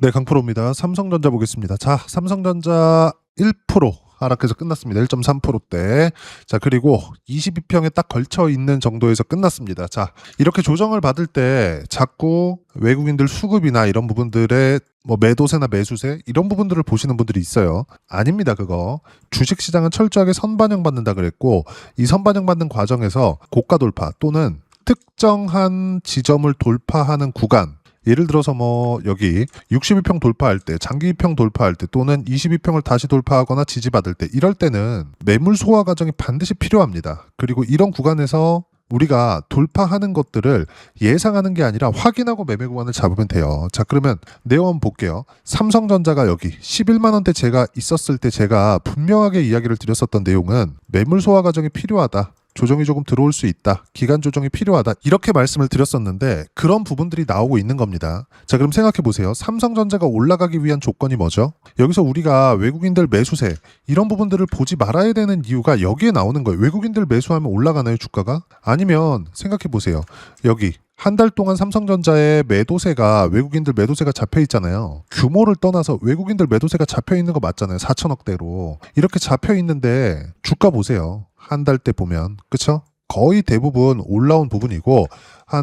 네, 강프로입니다. 삼성전자 보겠습니다. 자, 삼성전자 1% 하락해서 끝났습니다. 1.3%대. 자, 그리고 22평에 딱 걸쳐 있는 정도에서 끝났습니다. 자, 이렇게 조정을 받을 때 자꾸 외국인들 수급이나 이런 부분들의 뭐 매도세나 매수세 이런 부분들을 보시는 분들이 있어요. 아닙니다, 그거. 주식시장은 철저하게 선반영 받는다 그랬고, 이 선반영 받는 과정에서 고가 돌파 또는 특정한 지점을 돌파하는 구간, 예를 들어서 뭐 여기 62평 돌파할 때, 장기 2평 돌파할 때 또는 22평을 다시 돌파하거나 지지받을 때, 이럴 때는 매물 소화 과정이 반드시 필요합니다. 그리고 이런 구간에서 우리가 돌파하는 것들을 예상하는 게 아니라 확인하고 매매 구간을 잡으면 돼요. 자, 그러면 내용 한번 볼게요. 삼성전자가 여기 11만 원대 제가 있었을 때 제가 분명하게 이야기를 드렸었던 내용은 매물 소화 과정이 필요하다. 조정이 조금 들어올 수 있다. 기간 조정이 필요하다. 이렇게 말씀을 드렸었는데 그런 부분들이 나오고 있는 겁니다. 자, 그럼 생각해 보세요. 삼성전자가 올라가기 위한 조건이 뭐죠? 여기서 우리가 외국인들 매수세 이런 부분들을 보지 말아야 되는 이유가 여기에 나오는 거예요. 외국인들 매수하면 올라가나요, 주가가? 아니면 생각해 보세요. 여기 한 달 동안 삼성전자의 매도세가 외국인들 매도세가 잡혀 있잖아요. 규모를 떠나서 외국인들 매도세가 잡혀 있는 거 맞잖아요. 4천억대로. 이렇게 잡혀 있는데 주가 보세요. 한 달 때 보면. 그쵸? 거의 대부분 올라온 부분이고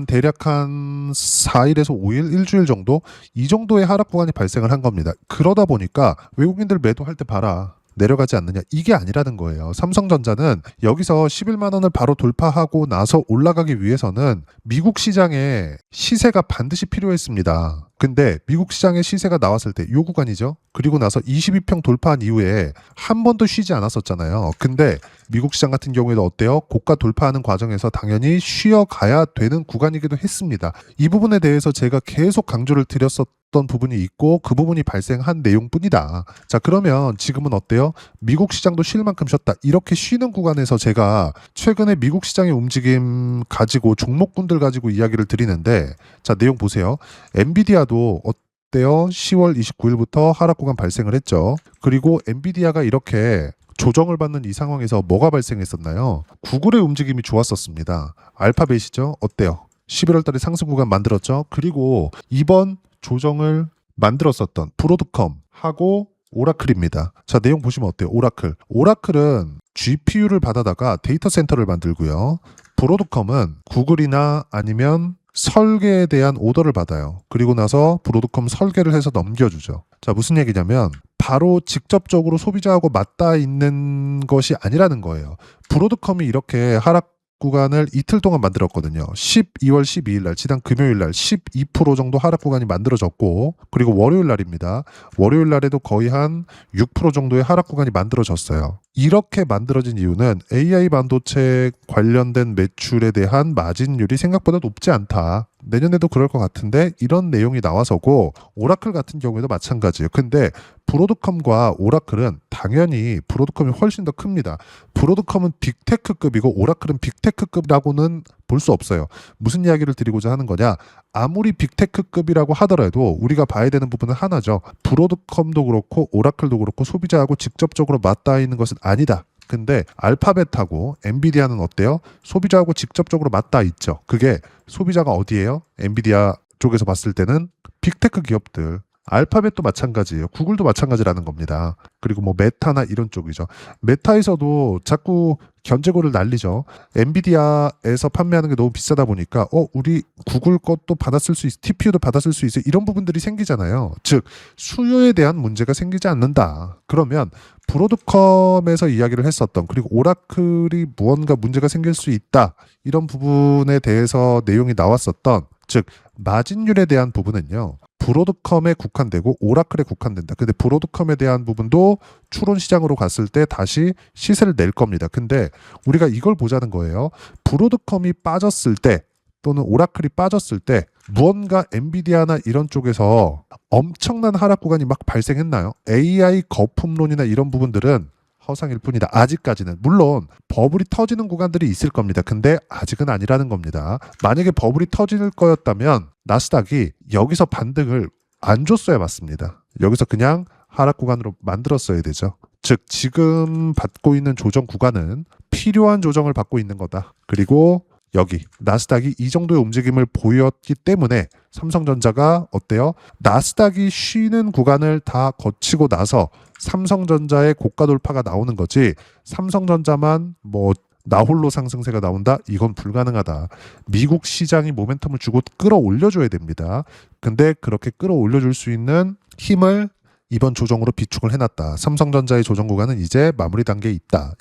대략 한 4일에서 5일, 일주일 정도 이 정도의 하락 구간이 발생을 한 겁니다. 그러다 보니까 외국인들 매도할 때 봐라. 내려가지 않느냐 이게 아니라는 거예요. 삼성전자는 여기서 11만 원을 바로 돌파하고 나서 올라가기 위해서는 미국 시장의 시세가 반드시 필요했습니다. 근데 미국 시장의 시세가 나왔을 때 요 구간이죠. 그리고 나서 22평 돌파한 이후에 한 번도 쉬지 않았었잖아요. 근데 미국 시장 같은 경우에도 어때요? 고가 돌파하는 과정에서 당연히 쉬어가야 되는 구간이기도 했습니다. 이 부분에 대해서 제가 계속 강조를 드렸었던 부분이 있고 그 부분이 발생한 내용뿐이다. 자, 그러면 지금은 어때요? 미국 시장도 쉴 만큼 쉬었다. 이렇게 쉬는 구간에서 제가 최근에 미국 시장의 움직임 가지고 종목군들 가지고 이야기를 드리는데 자, 내용 보세요. 엔비디아도 어때요? 10월 29일부터 하락 구간 발생을 했죠. 그리고 엔비디아가 이렇게 조정을 받는 이 상황에서 뭐가 발생했었나요? 구글의 움직임이 좋았었습니다. 알파벳이죠. 어때요? 11월 달에 상승 구간 만들었죠. 그리고 이번 조정을 만들었었던 브로드컴하고 오라클입니다. 자, 내용 보시면 어때요? 오라클. 오라클은 GPU를 받아다가 데이터 센터를 만들고요. 브로드컴은 구글이나 아니면 설계에 대한 오더를 받아요. 그리고 나서 브로드컴 설계를 해서 넘겨주죠. 자, 무슨 얘기냐면 바로 직접적으로 소비자하고 맞닿아 있는 것이 아니라는 거예요. 브로드컴이 이렇게 하락 구간을 이틀 동안 만들었거든요. 12월 12일 날, 지난 금요일 날 12% 정도 하락 구간이 만들어졌고, 그리고 월요일 날입니다. 월요일 날에도 거의 한 6% 정도의 하락 구간이 만들어졌어요. 이렇게 만들어진 이유는 AI 반도체 관련된 매출에 대한 마진율이 생각보다 높지 않다. 내년에도 그럴 것 같은데 이런 내용이 나와서고, 오라클 같은 경우에도 마찬가지예요. 근데 브로드컴과 오라클은 당연히 브로드컴이 훨씬 더 큽니다. 브로드컴은 빅테크급이고 오라클은 빅테크급이라고는 볼 수 없어요. 무슨 이야기를 드리고자 하는 거냐? 아무리 빅테크급이라고 하더라도 우리가 봐야 되는 부분은 하나죠. 브로드컴도 그렇고 오라클도 그렇고 소비자하고 직접적으로 맞닿아 있는 것은 아니다. 근데 알파벳하고 엔비디아는 어때요? 소비자하고 직접적으로 맞닿아 있죠. 그게 소비자가 어디예요? 엔비디아 쪽에서 봤을 때는 빅테크 기업들. 알파벳도 마찬가지예요. 구글도 마찬가지라는 겁니다. 그리고 뭐 메타나 이런 쪽이죠. 메타에서도 자꾸 견제고를 날리죠. 엔비디아에서 판매하는 게 너무 비싸다 보니까 우리 구글 것도 받았을 수 있어. TPU도 받았을 수 있어. 이런 부분들이 생기잖아요. 즉 수요에 대한 문제가 생기지 않는다. 그러면 브로드컴에서 이야기를 했었던 그리고 오라클이 무언가 문제가 생길 수 있다. 이런 부분에 대해서 내용이 나왔었던 즉 마진율에 대한 부분은요. 브로드컴에 국한되고 오라클에 국한된다. 근데 브로드컴에 대한 부분도 추론 시장으로 갔을 때 다시 시세를 낼 겁니다. 근데 우리가 이걸 보자는 거예요. 브로드컴이 빠졌을 때 또는 오라클이 빠졌을 때 무언가 엔비디아나 이런 쪽에서 엄청난 하락 구간이 막 발생했나요? AI 거품론이나 이런 부분들은 허상일 뿐이다. 아직까지는. 물론 버블이 터지는 구간들이 있을 겁니다. 근데 아직은 아니라는 겁니다. 만약에 버블이 터질 거였다면 나스닥이 여기서 반등을 안 줬어야 맞습니다. 여기서 그냥 하락 구간으로 만들었어야 되죠. 즉 지금 받고 있는 조정 구간은 필요한 조정을 받고 있는 거다. 그리고 여기 나스닥이 이 정도의 움직임을 보였기 때문에 삼성전자가 어때요? 나스닥이 쉬는 구간을 다 거치고 나서 삼성전자의 고가 돌파가 나오는 거지, 삼성전자만 뭐 나홀로 상승세가 나온다? 이건 불가능하다. 미국 시장이 모멘텀을 주고 끌어올려줘야 됩니다. 근데 그렇게 끌어올려줄 수 있는 힘을 이번 조정으로 비축을 해놨다. 삼성전자의 조정 구간은 이제 마무리 단계에 있다.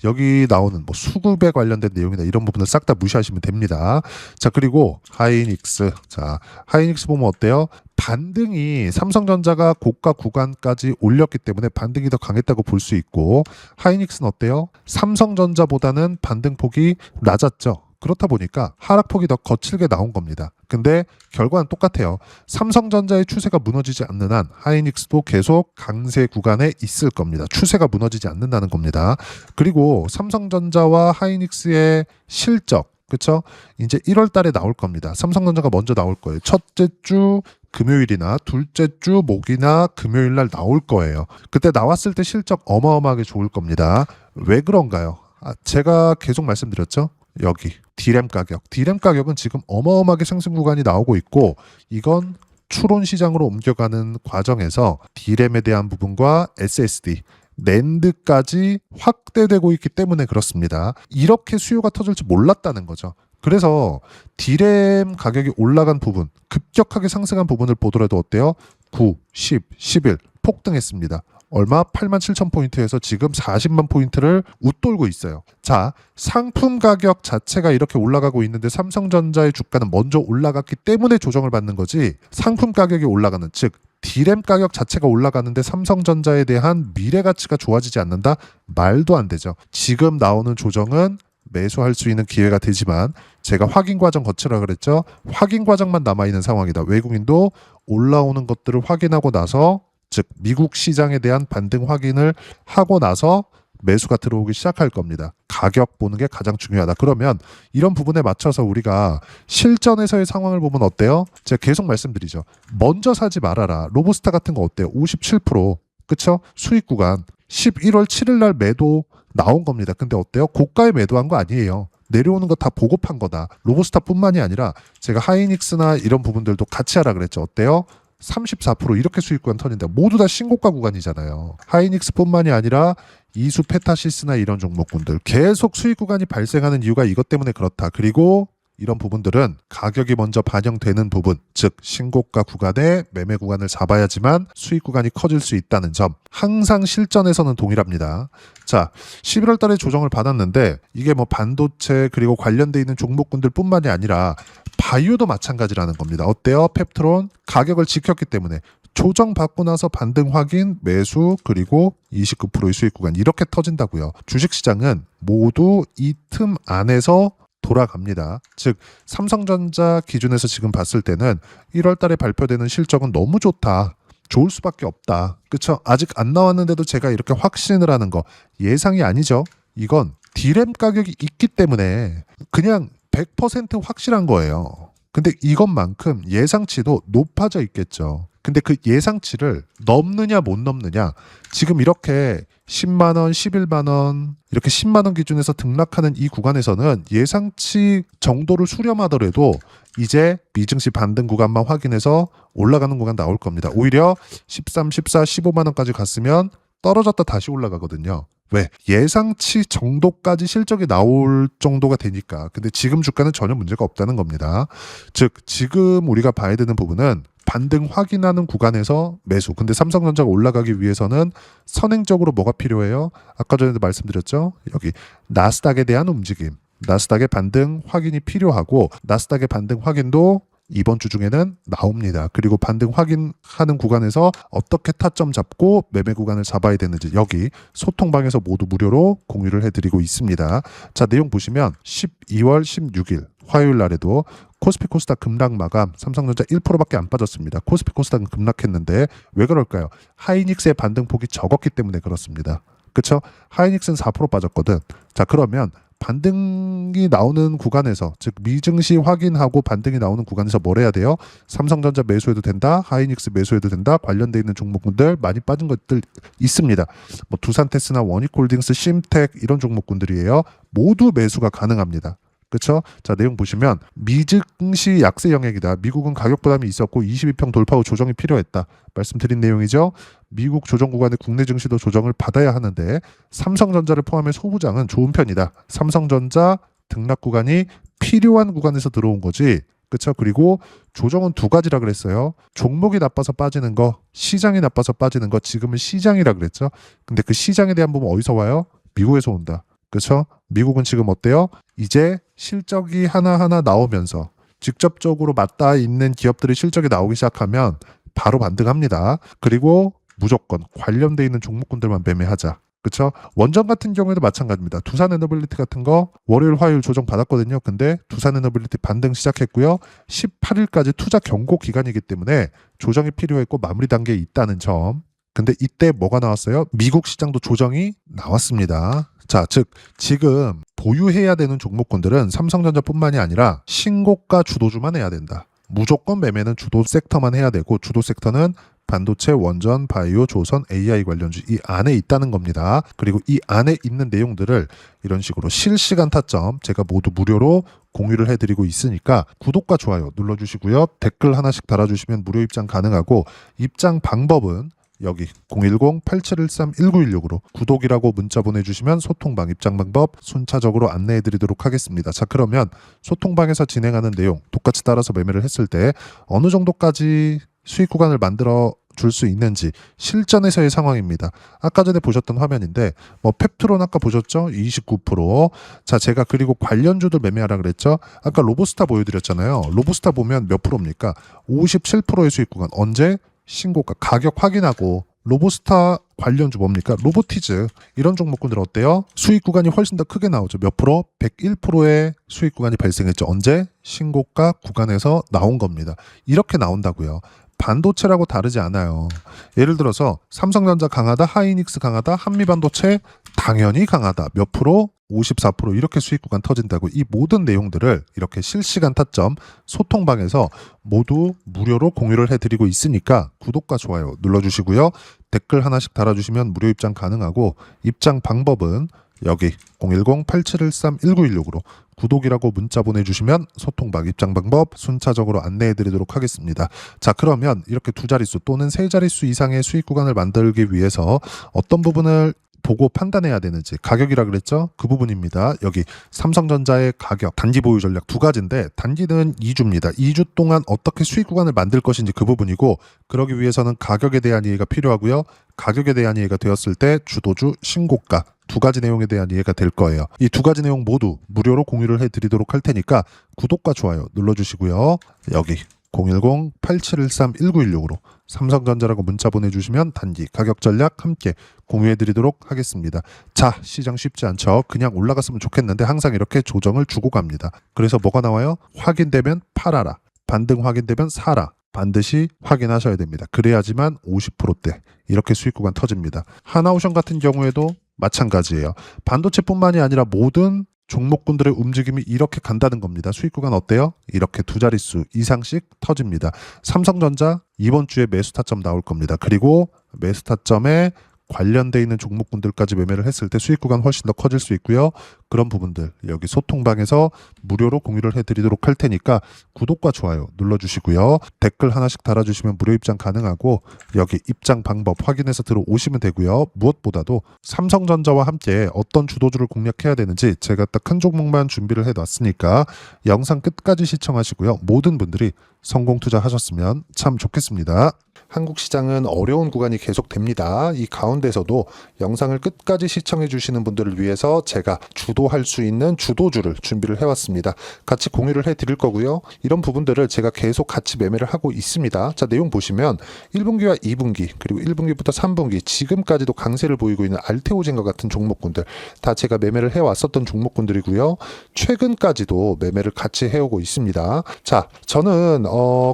여기 나오는 뭐 수급에 관련된 내용이나 이런 부분을 싹 다 무시하시면 됩니다. 자, 그리고 하이닉스. 자, 하이닉스 보면 어때요? 반등이 삼성전자가 고가 구간까지 올렸기 때문에 반등이 더 강했다고 볼 수 있고, 하이닉스는 어때요? 삼성전자보다는 반등폭이 낮았죠. 그렇다 보니까 하락폭이 더 거칠게 나온 겁니다. 근데 결과는 똑같아요. 삼성전자의 추세가 무너지지 않는 한 하이닉스도 계속 강세 구간에 있을 겁니다. 추세가 무너지지 않는다는 겁니다. 그리고 삼성전자와 하이닉스의 실적, 그쵸? 이제 1월 달에 나올 겁니다. 삼성전자가 먼저 나올 거예요. 첫째 주 금요일이나 둘째 주 목이나 금요일 날 나올 거예요. 그때 나왔을 때 실적 어마어마하게 좋을 겁니다. 왜 그런가요? 제가 계속 말씀드렸죠? 여기 D램 가격은 지금 어마어마하게 상승 구간이 나오고 있고, 이건 추론 시장으로 옮겨가는 과정에서 D램에 대한 부분과 SSD, 낸드까지 확대되고 있기 때문에 그렇습니다. 이렇게 수요가 터질지 몰랐다는 거죠. 그래서 D램 가격이 올라간 부분, 급격하게 상승한 부분을 보더라도 어때요? 9, 10, 11 폭등했습니다. 얼마? 87,000포인트에서 지금 40만 포인트를 웃돌고 있어요. 자, 상품 가격 자체가 이렇게 올라가고 있는데 삼성전자의 주가는 먼저 올라갔기 때문에 조정을 받는 거지, 상품 가격이 올라가는, 즉 D램 가격 자체가 올라가는데 삼성전자에 대한 미래 가치가 좋아지지 않는다? 말도 안 되죠. 지금 나오는 조정은 매수할 수 있는 기회가 되지만, 제가 확인 과정 거치라 그랬죠. 확인 과정만 남아있는 상황이다. 외국인도 올라오는 것들을 확인하고 나서, 즉 미국 시장에 대한 반등 확인을 하고 나서 매수가 들어오기 시작할 겁니다. 가격 보는 게 가장 중요하다. 그러면 이런 부분에 맞춰서 우리가 실전에서의 상황을 보면 어때요? 제가 계속 말씀드리죠. 먼저 사지 말아라. 로보스타 같은 거 어때요? 57%. 그쵸? 수익 구간 11월 7일 날 매도 나온 겁니다. 근데 어때요? 고가에 매도한 거 아니에요. 내려오는 거 다 보고 판 거다. 로보스타뿐만이 아니라 제가 하이닉스나 이런 부분들도 같이 하라 그랬죠. 어때요? 34% 이렇게 수익 구간 터진다. 모두 다 신고가 구간이잖아요. 하이닉스뿐만이 아니라 이수 페타시스나 이런 종목군들 계속 수익 구간이 발생하는 이유가 이것 때문에 그렇다. 그리고 이런 부분들은 가격이 먼저 반영되는 부분, 즉 신고가 구간에 매매 구간을 잡아야지만 수익 구간이 커질 수 있다는 점, 항상 실전에서는 동일합니다. 자, 11월 달에 조정을 받았는데 이게 뭐 반도체 그리고 관련돼 있는 종목군들 뿐만이 아니라 바이오도 마찬가지라는 겁니다. 어때요? 펩트론 가격을 지켰기 때문에 조정 받고 나서 반등 확인, 매수, 그리고 29%의 수익 구간 이렇게 터진다고요. 주식시장은 모두 이 틈 안에서 돌아갑니다. 즉 삼성전자 기준에서 지금 봤을 때는 1월 달에 발표되는 실적은 너무 좋다. 좋을 수밖에 없다. 그쵸? 아직 안 나왔는데도 제가 이렇게 확신을 하는 거 예상이 아니죠. 이건 D램 가격이 있기 때문에 그냥 100% 확실한 거예요. 근데 이것만큼 예상치도 높아져 있겠죠. 근데 그 예상치를 넘느냐 못 넘느냐, 지금 이렇게 10만 원, 11만 원 이렇게 10만 원 기준에서 등락하는 이 구간에서는 예상치 정도를 수렴하더라도 이제 미증시 반등 구간만 확인해서 올라가는 구간 나올 겁니다. 오히려 13, 14, 15만 원까지 갔으면 떨어졌다 다시 올라가거든요. 왜? 예상치 정도까지 실적이 나올 정도가 되니까. 근데 지금 주가는 전혀 문제가 없다는 겁니다. 즉 지금 우리가 봐야 되는 부분은 반등 확인하는 구간에서 매수. 근데 삼성전자가 올라가기 위해서는 선행적으로 뭐가 필요해요? 아까 전에도 말씀드렸죠? 여기 나스닥에 대한 움직임, 나스닥의 반등 확인이 필요하고, 나스닥의 반등 확인도 이번 주 중에는 나옵니다. 그리고 반등 확인하는 구간에서 어떻게 타점 잡고 매매 구간을 잡아야 되는지 여기 소통방에서 모두 무료로 공유를 해드리고 있습니다. 자, 내용 보시면 12월 16일 화요일 날에도 코스피 코스닥 급락 마감, 삼성전자 1%밖에 안 빠졌습니다. 코스피 코스닥은 급락했는데 왜 그럴까요? 하이닉스의 반등폭이 적었기 때문에 그렇습니다. 그렇죠? 하이닉스는 4% 빠졌거든. 자, 그러면 반등이 나오는 구간에서, 즉 미증시 확인하고 반등이 나오는 구간에서 뭘 해야 돼요? 삼성전자 매수해도 된다, 하이닉스 매수해도 된다, 관련돼 있는 종목군들 많이 빠진 것들 있습니다. 뭐 두산테스나 원익홀딩스, 심텍 이런 종목군들이에요. 모두 매수가 가능합니다. 그쵸? 자, 내용 보시면 미증시 약세 영역이다. 미국은 가격 부담이 있었고 22평 돌파 후 조정이 필요했다. 말씀드린 내용이죠. 미국 조정 구간의 국내 증시도 조정을 받아야 하는데 삼성전자를 포함해 소부장은 좋은 편이다. 삼성전자 등락 구간이 필요한 구간에서 들어온 거지. 그쵸? 그리고 조정은 두 가지라 그랬어요. 종목이 나빠서 빠지는 거, 시장이 나빠서 빠지는 거. 지금은 시장이라 그랬죠. 근데 그 시장에 대한 부분 어디서 와요? 미국에서 온다. 그렇죠? 미국은 지금 어때요? 이제 실적이 하나하나 나오면서 직접적으로 맞닿아 있는 기업들의 실적이 나오기 시작하면 바로 반등합니다. 그리고 무조건 관련돼 있는 종목군들만 매매하자. 그렇죠? 원전 같은 경우에도 마찬가지입니다. 두산에너빌리티 같은 거 월요일 화요일 조정 받았거든요. 근데 두산에너빌리티 반등 시작했고요. 18일까지 투자 경고 기간이기 때문에 조정이 필요했고 마무리 단계에 있다는 점. 근데 이때 뭐가 나왔어요? 미국 시장도 조정이 나왔습니다. 자, 즉 지금 보유해야 되는 종목군들은 삼성전자뿐만이 아니라 신고가 주도주만 해야 된다. 무조건 매매는 주도 섹터만 해야 되고 주도 섹터는 반도체, 원전, 바이오, 조선, AI 관련주 이 안에 있다는 겁니다. 그리고 이 안에 있는 내용들을 이런 식으로 실시간 타점 제가 모두 무료로 공유를 해드리고 있으니까 구독과 좋아요 눌러주시고요. 댓글 하나씩 달아주시면 무료 입장 가능하고 입장 방법은 여기 010-8713-1916으로 구독이라고 문자 보내주시면 소통방 입장 방법 순차적으로 안내해드리도록 하겠습니다. 자, 그러면 소통방에서 진행하는 내용 똑같이 따라서 매매를 했을 때 어느 정도까지 수익 구간을 만들어 줄 수 있는지 실전에서의 상황입니다. 아까 전에 보셨던 화면인데 뭐 펩트론 아까 보셨죠? 29%. 자, 제가 그리고 관련주들 매매하라 그랬죠? 아까 로보스타 보여드렸잖아요. 로보스타 보면 몇 프로입니까? 57%의 수익 구간. 언제? 신고가 가격 확인하고 로보스타 관련주 뭡니까? 로보티즈 이런 종목군들 어때요? 수익 구간이 훨씬 더 크게 나오죠. 몇 프로? 101%의 수익 구간이 발생했죠. 언제? 신고가 구간에서 나온 겁니다. 이렇게 나온다고요. 반도체라고 다르지 않아요. 예를 들어서 삼성전자 강하다, 하이닉스 강하다, 한미반도체 당연히 강하다. 몇 프로? 54% 이렇게 수익 구간 터진다고. 이 모든 내용들을 이렇게 실시간 타점 소통방에서 모두 무료로 공유를 해드리고 있으니까 구독과 좋아요 눌러주시고요. 댓글 하나씩 달아주시면 무료 입장 가능하고 입장 방법은 여기 010-8713-1916으로 구독이라고 문자 보내주시면 소통방 입장 방법 순차적으로 안내해드리도록 하겠습니다. 자, 그러면 이렇게 두 자릿수 또는 세 자릿수 이상의 수익 구간을 만들기 위해서 어떤 부분을 보고 판단해야 되는지 가격이라 그랬죠? 그 부분입니다. 여기 삼성전자의 가격 단기 보유 전략 두 가지인데 단기는 2주입니다. 2주 동안 어떻게 수익 구간을 만들 것인지 그 부분이고 그러기 위해서는 가격에 대한 이해가 필요하고요. 가격에 대한 이해가 되었을 때 주도주 신고가 두 가지 내용에 대한 이해가 될 거예요. 이 두 가지 내용 모두 무료로 공유를 해드리도록 할 테니까 구독과 좋아요 눌러주시고요. 여기 010-8713-1916으로 삼성전자라고 문자 보내주시면 단기 가격 전략 함께 공유해드리도록 하겠습니다. 자, 시장 쉽지 않죠. 그냥 올라갔으면 좋겠는데 항상 이렇게 조정을 주고 갑니다. 그래서 뭐가 나와요? 확인되면 팔아라. 반등 확인되면 사라. 반드시 확인하셔야 됩니다. 그래야지만 50%대 이렇게 수익 구간 터집니다. 하나오션 같은 경우에도 마찬가지예요. 반도체뿐만이 아니라 모든 종목군들의 움직임이 이렇게 간다는 겁니다. 수익 구간 어때요? 이렇게 두 자릿수 이상씩 터집니다. 삼성전자 이번 주에 매수 타점 나올 겁니다. 그리고 매수 타점에 관련돼 있는 종목군들까지 매매를 했을 때 수익 구간 훨씬 더 커질 수 있고요. 그런 부분들 여기 소통방에서 무료로 공유를 해드리도록 할 테니까 구독과 좋아요 눌러주시고요. 댓글 하나씩 달아주시면 무료 입장 가능하고 여기 입장 방법 확인해서 들어오시면 되고요. 무엇보다도 삼성전자와 함께 어떤 주도주를 공략해야 되는지 제가 딱 큰 종목만 준비를 해놨으니까 영상 끝까지 시청하시고요. 모든 분들이 성공 투자하셨으면 참 좋겠습니다. 한국 시장은 어려운 구간이 계속됩니다. 이 가운데서도 영상을 끝까지 시청해 주시는 분들을 위해서 제가 주도할 수 있는 주도주를 준비를 해왔습니다. 같이 공유를 해드릴 거고요. 이런 부분들을 제가 계속 같이 매매를 하고 있습니다. 자, 내용 보시면 1분기와 2분기 그리고 1분기부터 3분기 지금까지도 강세를 보이고 있는 알테오젠과 같은 종목군들 다 제가 매매를 해왔었던 종목군들이고요. 최근까지도 매매를 같이 해오고 있습니다. 자, 저는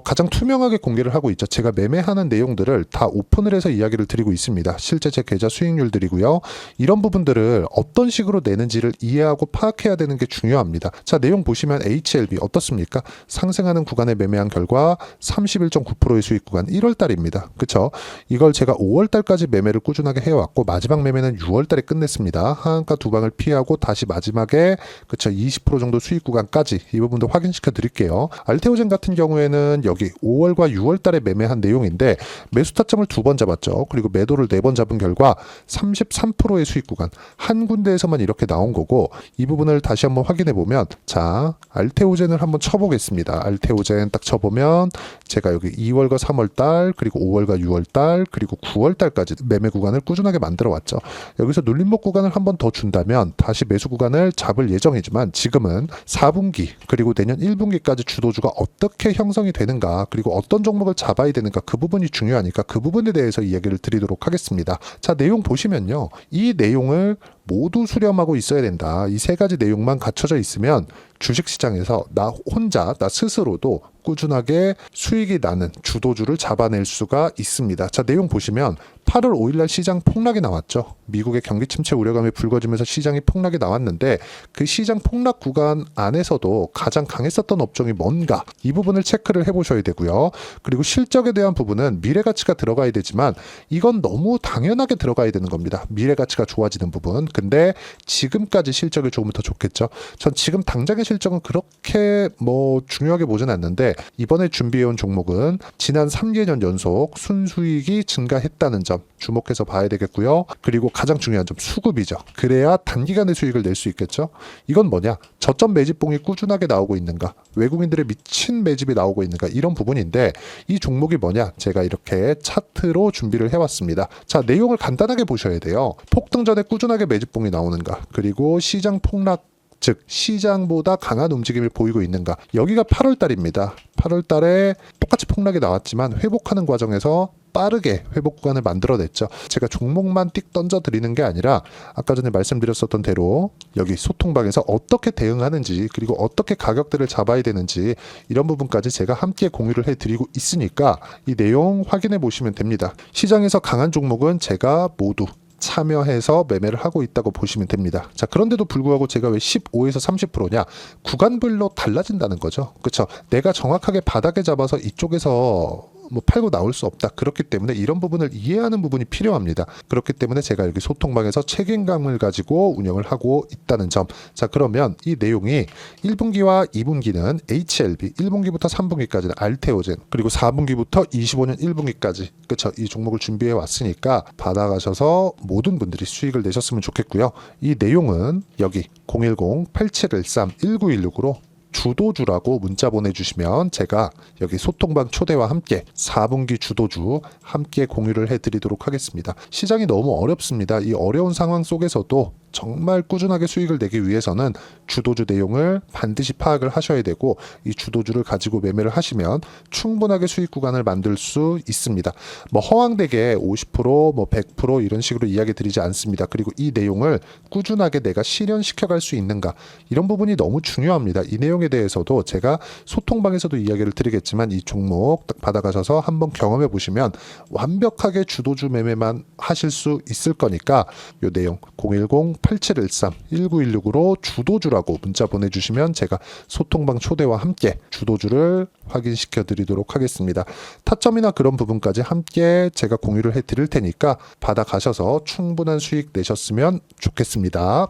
가장 투명하게 공개를 하고 있죠. 제가 매매하는 하는 내용들을 다 오픈을 해서 이야기를 드리고 있습니다. 실제 제 계좌 수익률들이고요. 이런 부분들을 어떤 식으로 내는지를 이해하고 파악해야 되는 게 중요합니다. 자, 내용 보시면 HLB 어떻습니까? 상승하는 구간에 매매한 결과 31.9%의 수익 구간 1월달입니다. 그쵸? 이걸 제가 5월달까지 매매를 꾸준하게 해왔고 마지막 매매는 6월달에 끝냈습니다. 하한가 두 방을 피하고 다시 마지막에 그쵸 20% 정도 수익 구간까지 이 부분도 확인시켜 드릴게요. 알테오젠 같은 경우에는 여기 5월과 6월달에 매매한 내용인데 매수 타점을 2번 잡았죠. 그리고 매도를 4번 잡은 결과 33%의 수익 구간 한 군데에서만 이렇게 나온 거고 이 부분을 다시 한번 확인해 보면 자 알테오젠을 한번 쳐보겠습니다. 알테오젠 딱 쳐보면 제가 여기 2월과 3월달 그리고 5월과 6월달 그리고 9월달까지 매매 구간을 꾸준하게 만들어 왔죠. 여기서 눌림목 구간을 한번 더 준다면 다시 매수 구간을 잡을 예정이지만 지금은 4분기 그리고 내년 1분기까지 주도주가 어떻게 형성이 되는가 그리고 어떤 종목을 잡아야 되는가 그 부분이 중요하니까 그 부분에 대해서 이야기를 드리도록 하겠습니다. 자, 내용 보시면요. 이 내용을 모두 수렴하고 있어야 된다. 이 세 가지 내용만 갖춰져 있으면 주식시장에서 나 혼자 나 스스로도 꾸준하게 수익이 나는 주도주를 잡아낼 수가 있습니다. 자, 내용 보시면 8월 5일날 시장 폭락이 나왔죠. 미국의 경기 침체 우려감이 불거지면서 시장이 폭락이 나왔는데 그 시장 폭락 구간 안에서도 가장 강했었던 업종이 뭔가 이 부분을 체크를 해보셔야 되고요. 그리고 실적에 대한 부분은 미래가치가 들어가야 되지만 이건 너무 당연하게 들어가야 되는 겁니다. 미래가치가 좋아지는 부분. 근데 지금까지 실적이 조금 더 좋겠죠. 전 지금 당장의 실적은 그렇게 중요하게 보진 않는데 이번에 준비해온 종목은 지난 3개년 연속 순수익이 증가했다는 점 주목해서 봐야 되겠고요. 그리고 가장 중요한 점 수급이죠. 그래야 단기간에 수익을 낼 수 있겠죠. 이건 뭐냐? 저점 매집봉이 꾸준하게 나오고 있는가? 외국인들의 미친 매집이 나오고 있는가? 이런 부분인데 이 종목이 뭐냐? 제가 이렇게 차트로 준비를 해왔습니다. 자, 내용을 간단하게 보셔야 돼요. 폭등 전에 꾸준하게 매집봉이 나오는가? 그리고 시장 폭락 즉 시장보다 강한 움직임을 보이고 있는가. 여기가 8월 달입니다. 8월 달에 똑같이 폭락이 나왔지만 회복하는 과정에서 빠르게 회복 구간을 만들어냈죠. 제가 종목만 띡 던져 드리는 게 아니라 아까 전에 말씀드렸었던 대로 여기 소통방에서 어떻게 대응하는지 그리고 어떻게 가격대를 잡아야 되는지 이런 부분까지 제가 함께 공유를 해드리고 있으니까 이 내용 확인해 보시면 됩니다. 시장에서 강한 종목은 제가 모두 참여해서 매매를 하고 있다고 보시면 됩니다. 자, 그런데도 불구하고 제가 왜 15에서 30%냐? 구간별로 달라진다는 거죠. 그렇죠? 내가 정확하게 바닥에 잡아서 이쪽에서 팔고 나올 수 없다. 그렇기 때문에 이런 부분을 이해하는 부분이 필요합니다. 그렇기 때문에 제가 여기 소통방에서 책임감을 가지고 운영을 하고 있다는 점. 자, 그러면 이 내용이 1분기와 2분기는 HLB, 1분기부터 3분기까지는 알테오젠, 그리고 4분기부터 25년 1분기까지 그렇죠. 이 종목을 준비해 왔으니까 받아가셔서 모든 분들이 수익을 내셨으면 좋겠고요. 이 내용은 여기 010-8713-1916으로 주도주라고 문자 보내주시면 제가 여기 소통방 초대와 함께 4분기 주도주 함께 공유를 해드리도록 하겠습니다. 시장이 너무 어렵습니다. 이 어려운 상황 속에서도 정말 꾸준하게 수익을 내기 위해서는 주도주 내용을 반드시 파악을 하셔야 되고 이 주도주를 가지고 매매를 하시면 충분하게 수익 구간을 만들 수 있습니다. 허황되게 50%, 100% 이런 식으로 이야기 드리지 않습니다. 그리고 이 내용을 꾸준하게 내가 실현시켜 갈 수 있는가 이런 부분이 너무 중요합니다. 이 내용에 대해서도 제가 소통방에서도 이야기를 드리겠지만 이 종목 딱 받아가셔서 한번 경험해 보시면 완벽하게 주도주 매매만 하실 수 있을 거니까 이 내용 010-8713-1916으로 주도주라고 문자 보내주시면 제가 소통방 초대와 함께 주도주를 확인시켜 드리도록 하겠습니다. 타점이나 그런 부분까지 함께 제가 공유를 해 드릴 테니까 받아가셔서 충분한 수익 내셨으면 좋겠습니다.